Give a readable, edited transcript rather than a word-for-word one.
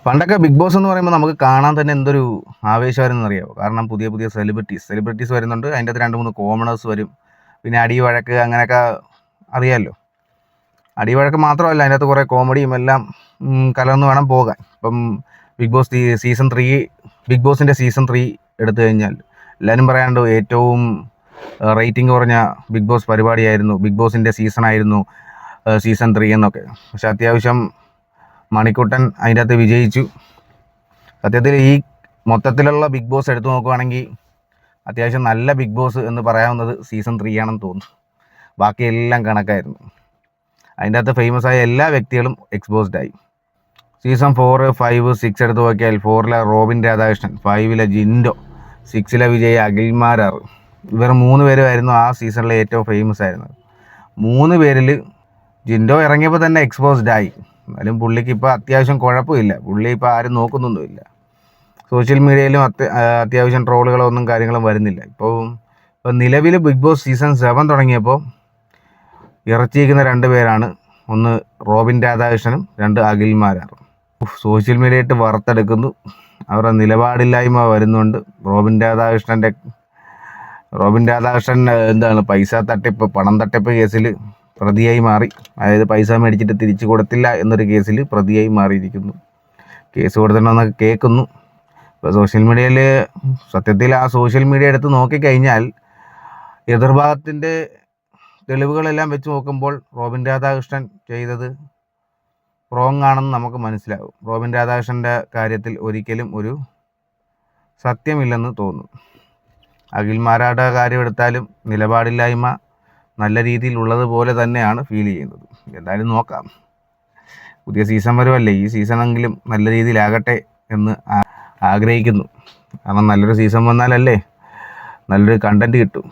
പണ്ടൊക്കെ big boss എന്ന് പറയുമ്പോൾ നമുക്ക് കാണാൻ തന്നെ എന്തൊരു ആവേശമായിരുന്നു അറിയാമോ? കാരണം പുതിയ പുതിയ സെലിബ്രിറ്റീസ് വരുന്നുണ്ട്. അതിൻ്റെ അകത്ത് 2-3 കോമണേഴ്സ് വരും. പിന്നെ അടി വഴക്ക് അങ്ങനെയൊക്കെ അറിയാമല്ലോ. അടി വഴക്ക് മാത്രമല്ല, അതിൻ്റെ അകത്ത് കുറേ കോമഡിയും എല്ലാം കലർന്ന് വേണം പോകാൻ. ഇപ്പം ബിഗ് ബോസിൻ്റെ സീസൺ 3 എടുത്തു കഴിഞ്ഞാൽ എല്ലാവരും പറയാണ്ട് ഏറ്റവും റേറ്റിംഗ് കുറഞ്ഞ ബിഗ് ബോസ് പരിപാടിയായിരുന്നു, ബിഗ് ബോസിൻ്റെ സീസണായിരുന്നു സീസൺ 3 എന്നൊക്കെ. പക്ഷെ അത്യാവശ്യം മണിക്കുട്ടൻ അതിൻ്റെ അകത്ത് വിജയിച്ചു. സത്യത്തിൽ ഈ മൊത്തത്തിലുള്ള ബിഗ് ബോസ് എടുത്തു നോക്കുകയാണെങ്കിൽ അത്യാവശ്യം നല്ല ബിഗ് ബോസ് എന്ന് പറയാവുന്നത് സീസൺ 3 ആണെന്ന് തോന്നുന്നു. ബാക്കിയെല്ലാം കണക്കായിരുന്നു. അതിൻ്റെ അകത്ത് ഫേമസ് ആയ എല്ലാ വ്യക്തികളും എക്സ്പോസ്ഡായി. സീസൺ 4, 5, 6 എടുത്ത് നോക്കിയാൽ 4 റോബിൻ രാധാകൃഷ്ണൻ, 5 ജിൻഡോ, 6 വിജയ് അഖിൽമാരാർ, ഇവർ 3 പേരുമായിരുന്നു ആ സീസണിലെ ഏറ്റവും ഫേമസ് ആയിരുന്നത്. 3 പേരിൽ ജിൻഡോ ഇറങ്ങിയപ്പോൾ തന്നെ എക്സ്പോസ്ഡായി. എന്നാലും പുള്ളിക്ക് ഇപ്പോൾ അത്യാവശ്യം കുഴപ്പമില്ല. പുള്ളി ഇപ്പോൾ ആരും നോക്കുന്നൊന്നുമില്ല. സോഷ്യൽ മീഡിയയിലും അത്യാവശ്യം ട്രോളുകളൊന്നും കാര്യങ്ങളും വരുന്നില്ല. ഇപ്പോൾ നിലവിൽ ബിഗ് ബോസ് സീസൺ 7 തുടങ്ങിയപ്പോൾ ഇറച്ചിയിരിക്കുന്ന 2 പേരാണ്. ഒന്ന് റോബിൻ രാധാകൃഷ്ണനും 2 അഖിൽമാരാറും. സോഷ്യൽ മീഡിയ ഇട്ട് വറുത്തെടുക്കുന്നു. അവരുടെ നിലപാടില്ലായ്മ വരുന്നുണ്ട്. റോബിൻ രാധാകൃഷ്ണൻ എന്താണ് പൈസ തട്ടിപ്പ്, പണം തട്ടിപ്പ് കേസിൽ പ്രതിയായി മാറി. അതായത് പൈസ മേടിച്ചിട്ട് തിരിച്ചു കൊടുത്തില്ല എന്നൊരു കേസിൽ പ്രതിയായി മാറിയിരിക്കുന്നു. കേസ് കൊടുത്തിട്ടുണ്ടെന്നൊക്കെ കേൾക്കുന്നു. ഇപ്പോൾ സോഷ്യൽ മീഡിയയിൽ സത്യത്തിൽ ആ സോഷ്യൽ മീഡിയ എടുത്ത് നോക്കിക്കഴിഞ്ഞാൽ എതിർഭാഗത്തിൻ്റെ തെളിവുകളെല്ലാം വെച്ച് നോക്കുമ്പോൾ റോബിൻ രാധാകൃഷ്ണൻ ചെയ്തത് റോങ് ആണെന്ന് നമുക്ക് മനസ്സിലാകും. റോബിൻ രാധാകൃഷ്ണൻ്റെ കാര്യത്തിൽ ഒരിക്കലും ഒരു സത്യമില്ലെന്ന് തോന്നുന്നു. അഖിൽമാരാരുടെ കാര്യം എടുത്താലും നിലപാടില്ലായ്മ നല്ല രീതിയിലുള്ളതുപോലെ തന്നെയാണ് ഫീൽ ചെയ്യുന്നത്. എന്തായാലും നോക്കാം. പുതിയ സീസൺ വരുമല്ലേ, ഈ സീസണെങ്കിലും നല്ല രീതിയിലാകട്ടെ എന്ന് ആഗ്രഹിക്കുന്നു. കാരണം നല്ലൊരു സീസൺ വന്നാലല്ലേ നല്ലൊരു കണ്ടൻറ്റ് കിട്ടും.